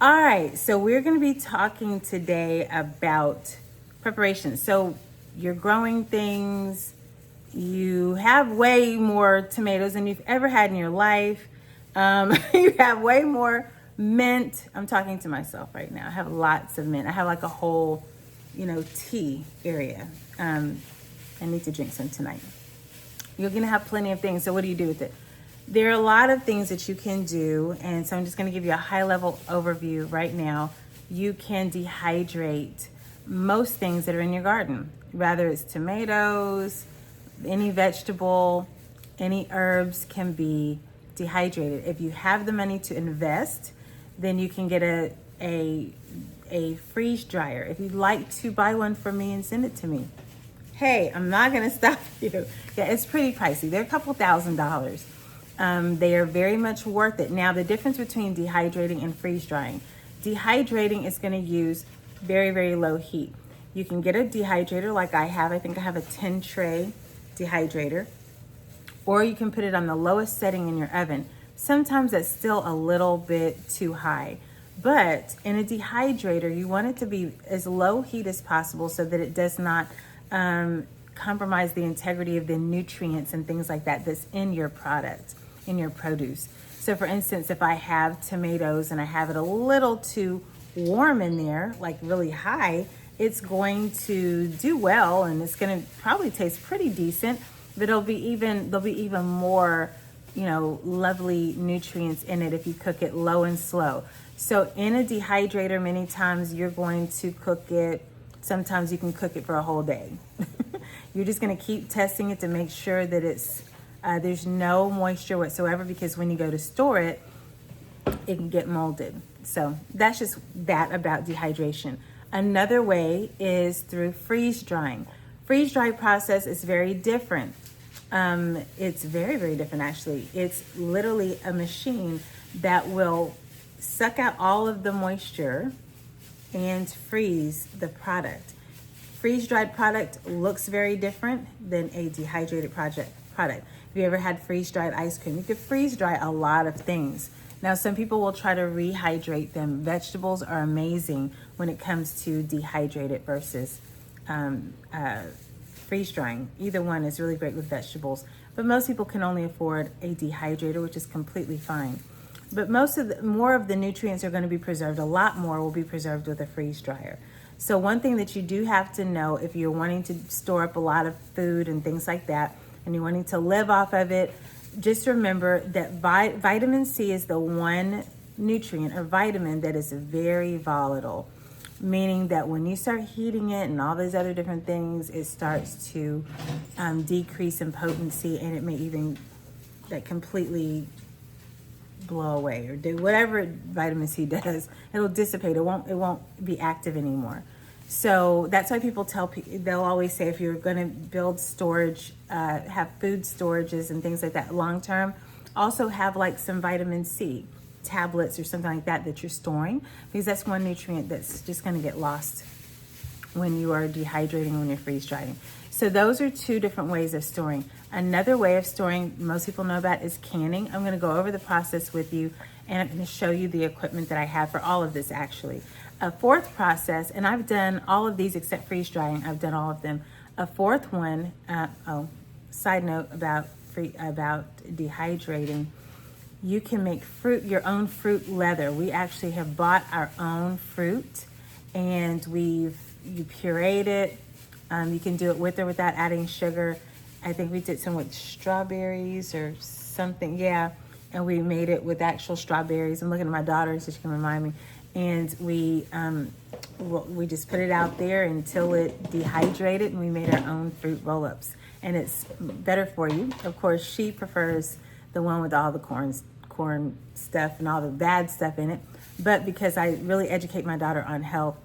All right, so we're going to be talking today about preparation. So you're growing things, you have way more tomatoes than you've ever had in your life. You have way more mint. I'm talking to myself right now. I have lots of mint. I have like a whole, tea area. I need to drink some tonight. You're going to have plenty of things. So what do you do with it? There are a lot of things that you can do. And so I'm just going to give you a high level overview right now. You can dehydrate most things that are in your garden, whether it's tomatoes, any vegetable, any herbs can be dehydrated. If you have the money to invest, then you can get a freeze dryer. If you'd like to buy one for me and send it to me, hey, I'm not gonna stop you. Yeah, it's pretty pricey. They're a couple $1,000s. They are very much worth it. Now, the difference between dehydrating and freeze drying. Dehydrating is gonna use very, very low heat. You can get a dehydrator like I have. I think I have a 10 tray dehydrator, or you can put it on the lowest setting in your oven. Sometimes that's still a little bit too high, but in a dehydrator, you want it to be as low heat as possible so that it does not compromise the integrity of the nutrients and things like that that's in your product, in your produce. So for instance, if I have tomatoes and I have it a little too warm in there, like really high, it's going to do well and it's going to probably taste pretty decent, but there'll be even more, lovely nutrients in it if you cook it low and slow. So in a dehydrator, many times you're going to cook it. Sometimes you can cook it for a whole day. You're just going to keep testing it to make sure that there's no moisture whatsoever, because when you go to store it, it can get molded. So that's just that about dehydration. Another way is through freeze drying. Freeze dry process is very different. It's very, very different actually. It's literally a machine that will suck out all of the moisture and freeze the product. Freeze-dried product looks very different than a dehydrated product. Have you ever had freeze-dried ice cream? You could freeze-dry a lot of things. Now, some people will try to rehydrate them. Vegetables are amazing when it comes to dehydrated versus freeze-drying. Either one is really great with vegetables, but most people can only afford a dehydrator, which is completely fine. But more of the nutrients are going to be preserved. A lot more will be preserved with a freeze dryer. So one thing that you do have to know if you're wanting to store up a lot of food and things like that, and you're wanting to live off of it, just remember that vitamin C is the one nutrient or vitamin that is very volatile, meaning that when you start heating it and all those other different things, it starts to decrease in potency, and it may even completely blow away or do whatever vitamin C does. It'll dissipate. It won't be active anymore. So that's why they'll always say if you're going to build storage, have food storages and things like that long term, also have like some vitamin C tablets or something like that you're storing, because that's one nutrient that's just going to get lost when you are dehydrating, when you're freeze drying. So those are two different ways of storing. Another way of storing most people know about is canning. I'm going to go over the process with you, and I'm going to show you the equipment that I have for all of this actually. A fourth process, and I've done all of these except freeze drying. I've done all of them. A fourth one, side note about dehydrating, you can make your own fruit leather. We actually have bought our own fruit, and you pureed it. You can do it with or without adding sugar. I think we did some with strawberries or something, yeah. And we made it with actual strawberries. I'm looking at my daughter so she can remind me. And we just put it out there until it dehydrated, and we made our own fruit roll-ups. And it's better for you. Of course, she prefers the one with all the corn stuff and all the bad stuff in it. But because I really educate my daughter on health,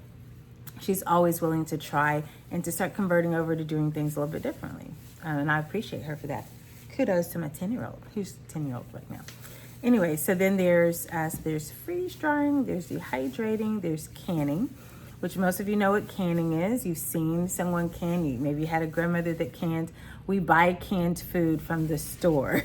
she's always willing to try and to start converting over to doing things a little bit differently. And I appreciate her for that. Kudos to my 10-year-old, who's 10-year-old right now. Anyway, so then there's freeze drying, there's dehydrating, there's canning, which most of you know what canning is. You've seen someone can. Maybe you had a grandmother that canned. We buy canned food from the store.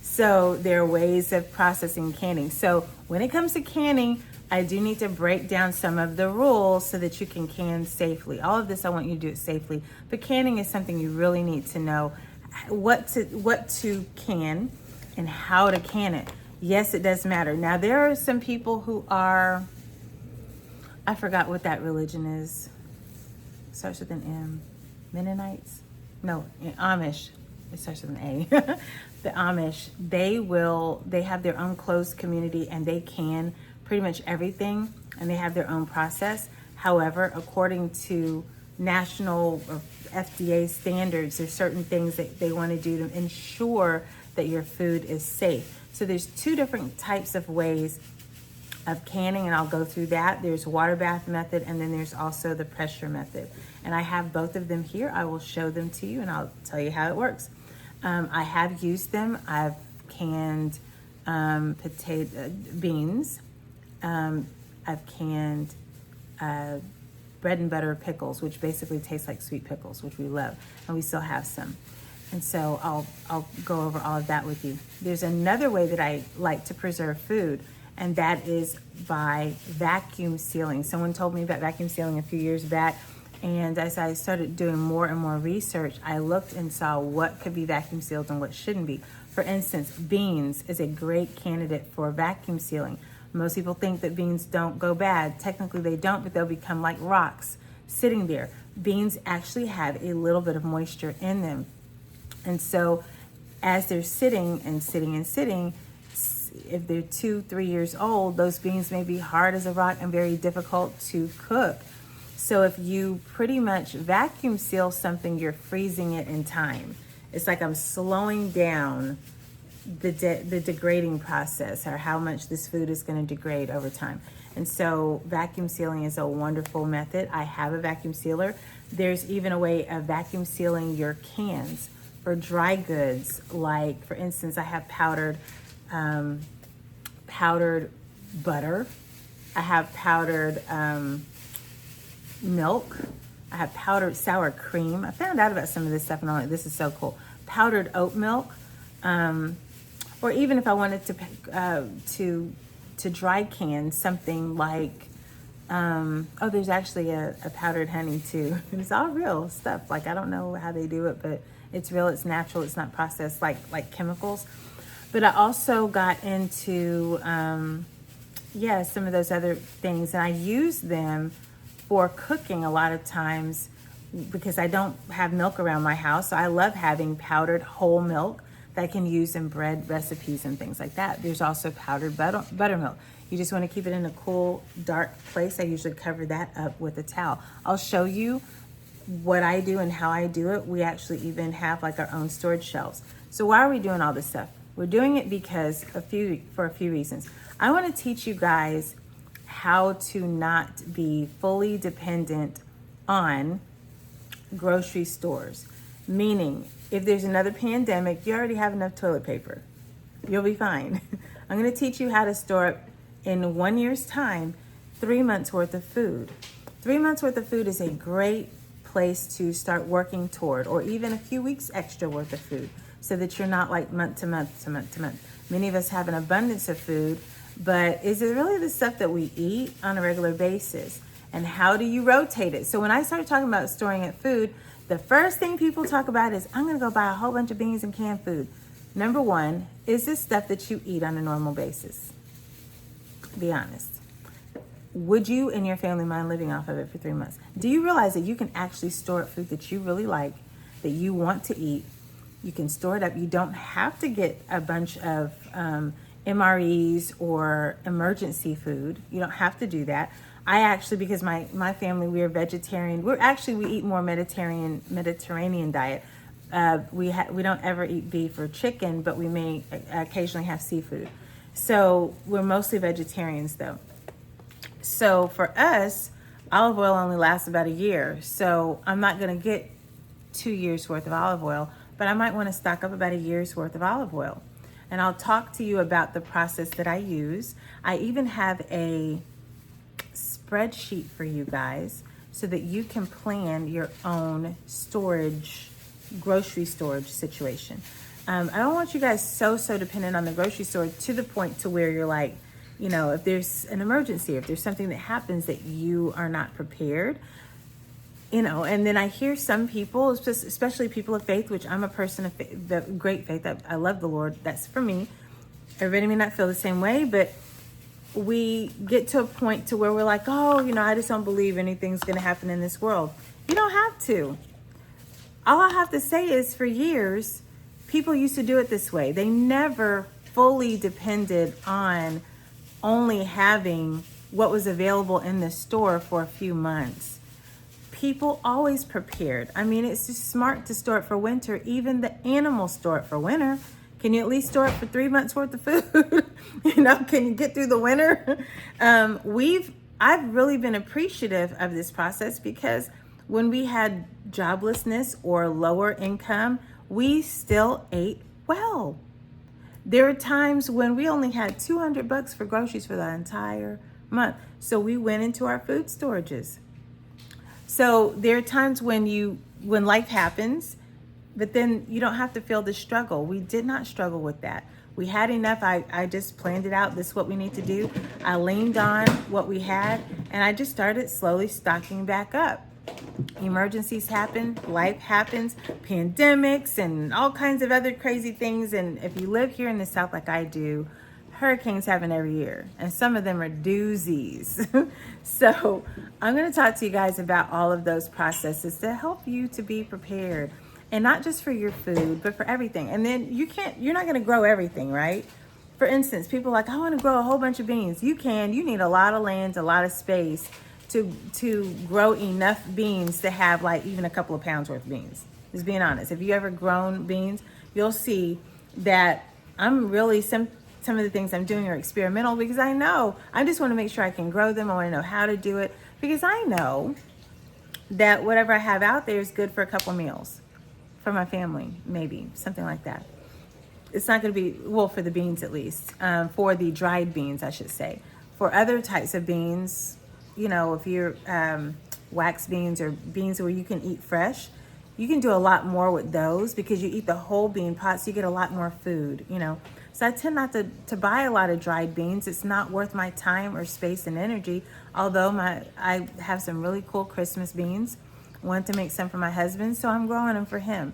So there are ways of processing canning. So when it comes to canning, I do need to break down some of the rules so that you can can safely. All of this, I want you to do it safely. But canning is something you really need to know what to can and how to can it. Yes, it does matter. Now, there are some people who are, I forgot what that religion is. It starts with an M. Mennonites? No, Amish. It starts with an A. The Amish, they have their own closed community and they can pretty much everything, and they have their own process. However, according to national or FDA standards, there's certain things that they want to do to ensure that your food is safe. So there's two different types of ways of canning, and I'll go through that. There's water bath method, and then there's also the pressure method. And I have both of them here. I will show them to you and I'll tell you how it works. I have used them. I've canned beans. I've canned bread and butter pickles, which basically taste like sweet pickles, which we love, and we still have some. And so I'll go over all of that with you. There's another way that I like to preserve food, and that is by vacuum sealing. Someone told me about vacuum sealing a few years back, and as I started doing more and more research, I looked and saw what could be vacuum sealed and what shouldn't be. For instance, beans is a great candidate for vacuum sealing. Most people think that beans don't go bad. Technically they don't, but they'll become like rocks sitting there. Beans actually have a little bit of moisture in them. And so as they're sitting and sitting and sitting, if they're 2-3 years old, those beans may be hard as a rock and very difficult to cook. So if you pretty much vacuum seal something, you're freezing it in time. It's like I'm slowing down the degrading process, or how much this food is going to degrade over time. And so vacuum sealing is a wonderful method. I have a vacuum sealer. There's even a way of vacuum sealing your cans for dry goods. Like, for instance, I have powdered butter. I have powdered milk. I have powdered sour cream. I found out about some of this stuff and I'm like, this is so cool. Powdered oat milk. Or even if I wanted to dry can something like, there's actually a powdered honey too. It's all real stuff. Like, I don't know how they do it, but it's real, it's natural, it's not processed like chemicals. But I also got into, some of those other things, and I use them for cooking a lot of times because I don't have milk around my house. So I love having powdered whole milk that I can use in bread recipes and things like that. There's also powdered buttermilk. You just want to keep it in a cool, dark place. I usually cover that up with a towel. I'll show you what I do and how I do it. We actually even have like our own storage shelves. So why are we doing all this stuff? We're doing it because for a few reasons. I want to teach you guys how to not be fully dependent on grocery stores. Meaning, if there's another pandemic, you already have enough toilet paper. You'll be fine. I'm going to teach you how to store in 1 year's time 3 months worth of food. 3 months worth of food is a great place to start working toward, or even a few weeks extra worth of food, so that you're not like month to month to month to month. Many of us have an abundance of food, but is it really the stuff that we eat on a regular basis? And how do you rotate it? So when I start talking about storing up food, the first thing people talk about is, I'm gonna go buy a whole bunch of beans and canned food. Number one, is this stuff that you eat on a normal basis? Be honest. Would you and your family mind living off of it for 3 months? Do you realize that you can actually store up food that you really like, that you want to eat? You can store it up. You don't have to get a bunch of MREs or emergency food. You don't have to do that. I actually, because my family, we are vegetarian. We eat more Mediterranean diet. We don't ever eat beef or chicken, but we may occasionally have seafood. So we're mostly vegetarians though. So for us, olive oil only lasts about a year. So I'm not gonna get 2 years worth of olive oil, but I might wanna stock up about a year's worth of olive oil. And I'll talk to you about the process that I use. I even have a spreadsheet for you guys so that you can plan your own grocery storage situation. I don't want you guys so dependent on the grocery store to the point to where you're like, if there's an emergency, if there's something that happens that you are not prepared, and then I hear some people, especially people of faith, which I'm a person of faith, the great faith. I love the Lord. That's for me. Everybody may not feel the same way, but we get to a point to where we're like, oh, I just don't believe anything's going to happen in this world. You don't have to. All I have to say is for years, people used to do it this way. They never fully depended on only having what was available in the store for a few months. People always prepared. I mean, it's just smart to store it for winter. Even the animals store it for winter. Can you at least store it for 3 months worth of food? Can you get through the winter? I've really been appreciative of this process because when we had joblessness or lower income, we still ate well. There are times when we only had $200 for groceries for the entire month. So we went into our food storages. So there are times when life happens, but then you don't have to feel the struggle. We did not struggle with that. We had enough. I just planned it out. This is what we need to do. I leaned on what we had, and I just started slowly stocking back up. Emergencies happen, life happens, pandemics, and all kinds of other crazy things. And if you live here in the South like I do, hurricanes happen every year, and some of them are doozies. So I'm going to talk to you guys about all of those processes to help you to be prepared, and not just for your food, but for everything. And then you're not going to grow everything, right? For instance, people are like, I want to grow a whole bunch of beans. You need a lot of land, a lot of space to grow enough beans to have like even a couple of pounds worth of beans. Just being honest. If you ever grown beans, you'll see that I'm really some of the things I'm doing are experimental because I just want to make sure I can grow them. I want to know how to do it because I know that whatever I have out there is good for a couple meals for my family, maybe something like that. It's not going to be, well, for the beans at least, for the dried beans, I should say. For other types of beans, if you're wax beans or beans where you can eat fresh, you can do a lot more with those because you eat the whole bean pot, so you get a lot more food, So I tend not to buy a lot of dried beans. It's not worth my time or space and energy, although I have some really cool Christmas beans. I wanted to make some for my husband, so I'm growing them for him.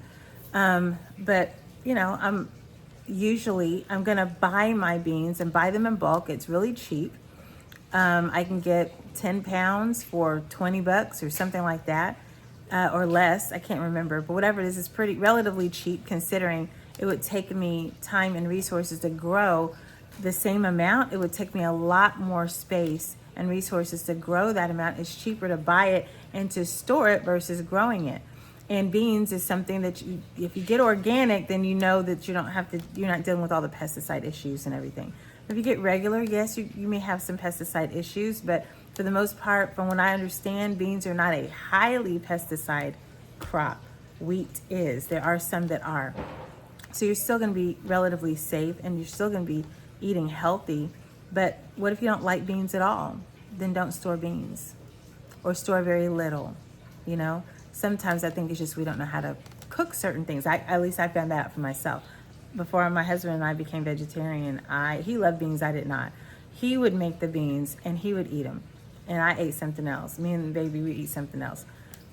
But, I'm going to buy my beans and buy them in bulk. It's really cheap. I can get 10 pounds for $20 or something like that, or less. I can't remember, but whatever it is, it's pretty relatively cheap considering it would take me time and resources to grow the same amount. It would take me a lot more space and resources to grow that amount. It's cheaper to buy it and to store it versus growing it. And beans is something that if you get organic, then you know that you're not dealing with all the pesticide issues and everything. If you get regular, yes, you may have some pesticide issues, but for the most part, from what I understand, beans are not a highly pesticide crop. Wheat is. There are some that are. So you're still going to be relatively safe and you're still going to be eating healthy. But what if you don't like beans at all? Then don't store beans or store very little, Sometimes I think it's just we don't know how to cook certain things. At least I found that out for myself. Before my husband and I became vegetarian, he loved beans, I did not. He would make the beans and he would eat them. And I ate something else. Me and the baby, we eat something else.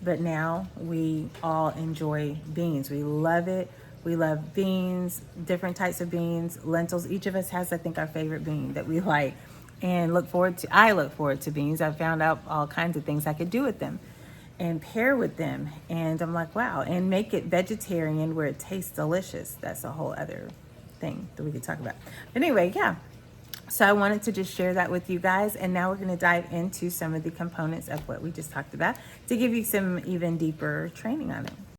But now we all enjoy beans. We love it. We love beans, different types of beans, lentils. Each of us has, I think, our favorite bean that we like and I look forward to beans. I found out all kinds of things I could do with them and pair with them. And I'm like, wow, and make it vegetarian where it tastes delicious. That's a whole other thing that we could talk about. But anyway, yeah. So I wanted to just share that with you guys. And now we're going to dive into some of the components of what we just talked about to give you some even deeper training on it.